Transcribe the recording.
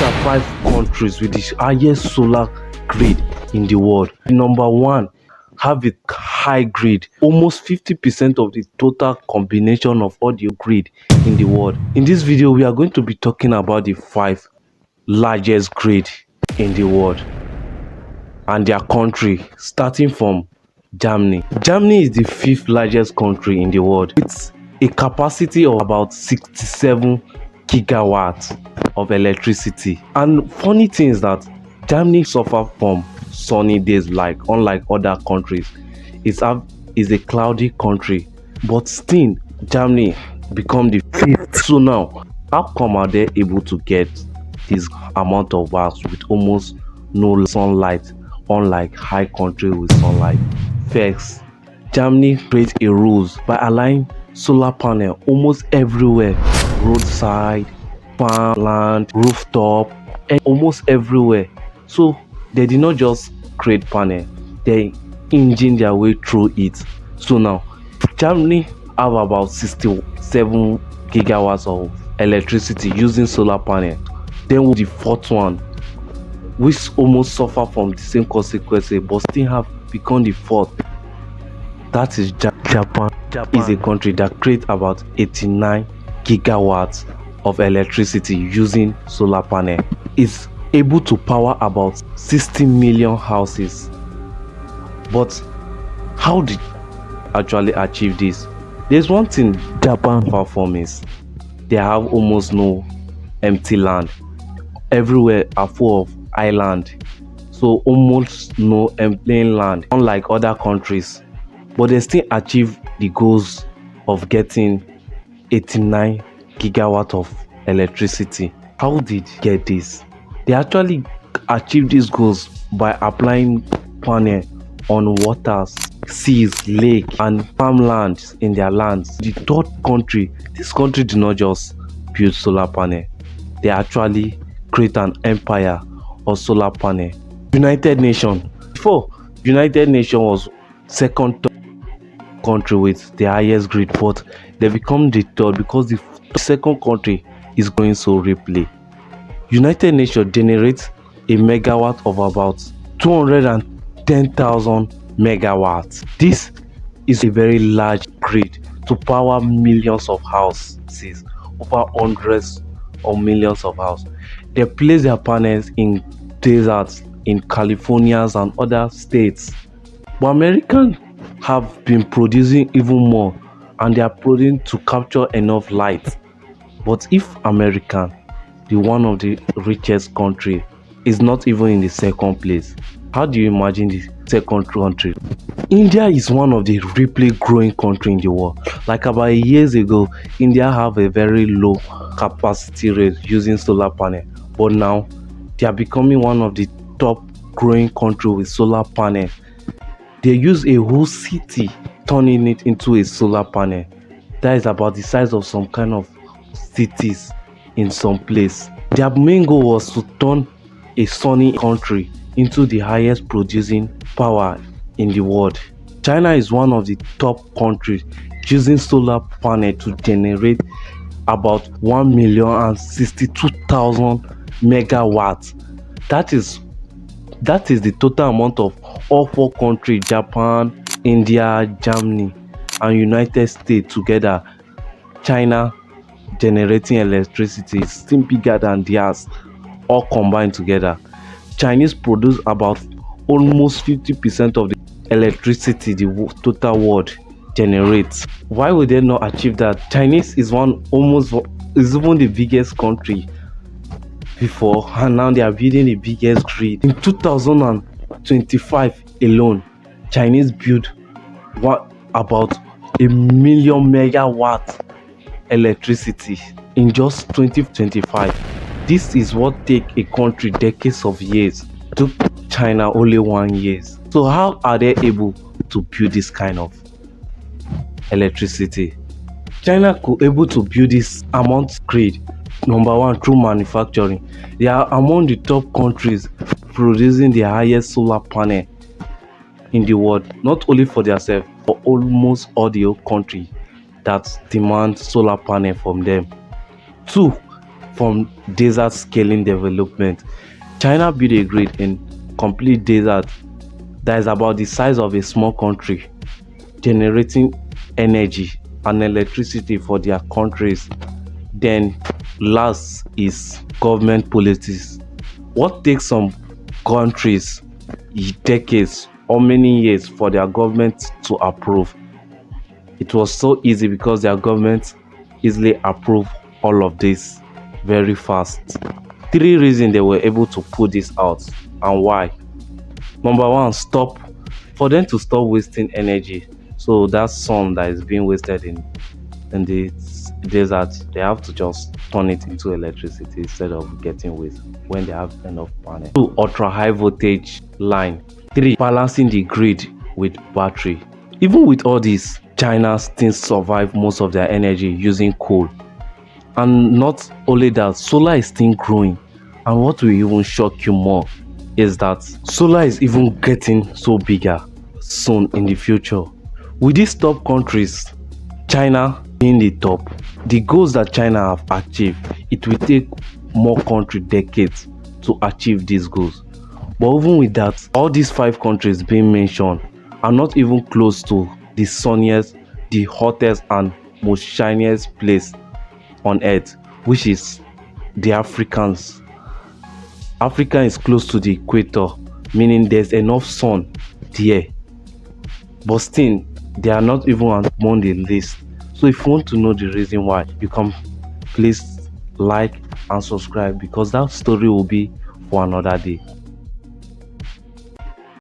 These are 5 countries with the highest solar grid in the world. Number 1 have a high grid, almost 50% of the total combination of all the grid in the world. In this video, we are going to be talking about the 5 largest grid in the world and their country, starting from Germany. Germany is the 5th largest country in the world. It's a capacity of about 67 gigawatts of electricity. And funny thing is that Germany suffers from sunny days, unlike other countries. It's a cloudy country, but still Germany become the 5th. So now, how come are they able to get this amount of hours with almost no sunlight, unlike high country with sunlight? First, Germany creates a rules by allowing solar panel almost everywhere, roadside, farmland, rooftop, and almost everywhere. So they did not just create panel, they engine their way through it. So now Germany have about 67 gigawatts of electricity using solar panel. Then with the 4th one, which almost suffer from the same consequences but still have become the 4th, that is Japan. Japan is a country that creates about 89 gigawatts of electricity using solar panel. It's able to power about 60 million houses. But how did actually achieve this? There's one thing Japan performs: they have almost no empty land. Everywhere are full of island, so almost no empty land, unlike other countries. But they still achieve the goals of getting 89 gigawatt of electricity. How did they get this? They actually achieve these goals by applying panel on waters, seas, lake, and farmlands in their lands. The 3rd country, this country did not just build solar panel, they actually create an empire of solar panel. United Nations. Before, United Nations was 2nd country with the highest grid, but they become the 3rd because the 2nd country is going so rapidly. United Nations generates a megawatt of about 210,000 megawatts. This is a very large grid to power millions of houses, over hundreds of millions of houses. They place their panels in deserts, in California and other states. But Americans have been producing even more, and they are producing to capture enough light. But if America, the one of the richest country, is not even in the 2nd place, how do you imagine the 2nd country? India is one of the rapidly growing country in the world. Like about years ago, India have a very low capacity rate using solar panel, but now they are becoming one of the top growing country with solar panel. They use a whole city turning it into a solar panel. That is about the size of some kind of cities in some place. Their main goal was to turn a sunny country into the highest producing power in the world. China is one of the top countries using solar panel to generate about 1,062,000 megawatts. That is the total amount of all 4 countries, Japan, India, Germany, and United States together. China generating electricity is still bigger than theirs, all combined together. Chinese produce about almost 50% of the electricity the total world generates. Why would they not achieve that? Chinese is even the biggest country before, and now they are building the biggest grid. In 2025 alone, Chinese built about 1,000,000 megawatt electricity in just 2025. This is what take a country decades of years. Took China only 1 year. So how are they able to build this kind of electricity? China could able to build this amount of grid, number 1, through manufacturing. They are among the top countries producing the highest solar panel in the world, not only for themselves, but almost all the countries that demand solar panel from them. 2, from desert scaling development. China built a grid in complete desert that is about the size of a small country, generating energy and electricity for their countries. Then last is government policies. What takes some countries decades or many years for their government to approve, it was so easy because their government easily approved all of this very fast. Three reasons they were able to put this out and why. Number one, stop for them to stop wasting energy. So that sun that is being wasted in the desert, they have to just turn it into electricity instead of getting waste when they have enough panel. Two, ultra high voltage line. Three, balancing the grid with battery. Even with all this, China still survive most of their energy using coal. And not only that, solar is still growing. And what will even shock you more is that solar is even getting so bigger soon in the future. With these top countries, China being the top, the goals that China have achieved, it will take more country decades to achieve these goals. But even with that, all these 5 countries being mentioned are not even close to the sunniest, the hottest and most shiniest place on earth, which is the Africans. Africa is close to the equator, meaning there's enough sun there. But still, they are not even among the list. So if you want to know the reason why, you can please like and subscribe because that story will be for another day.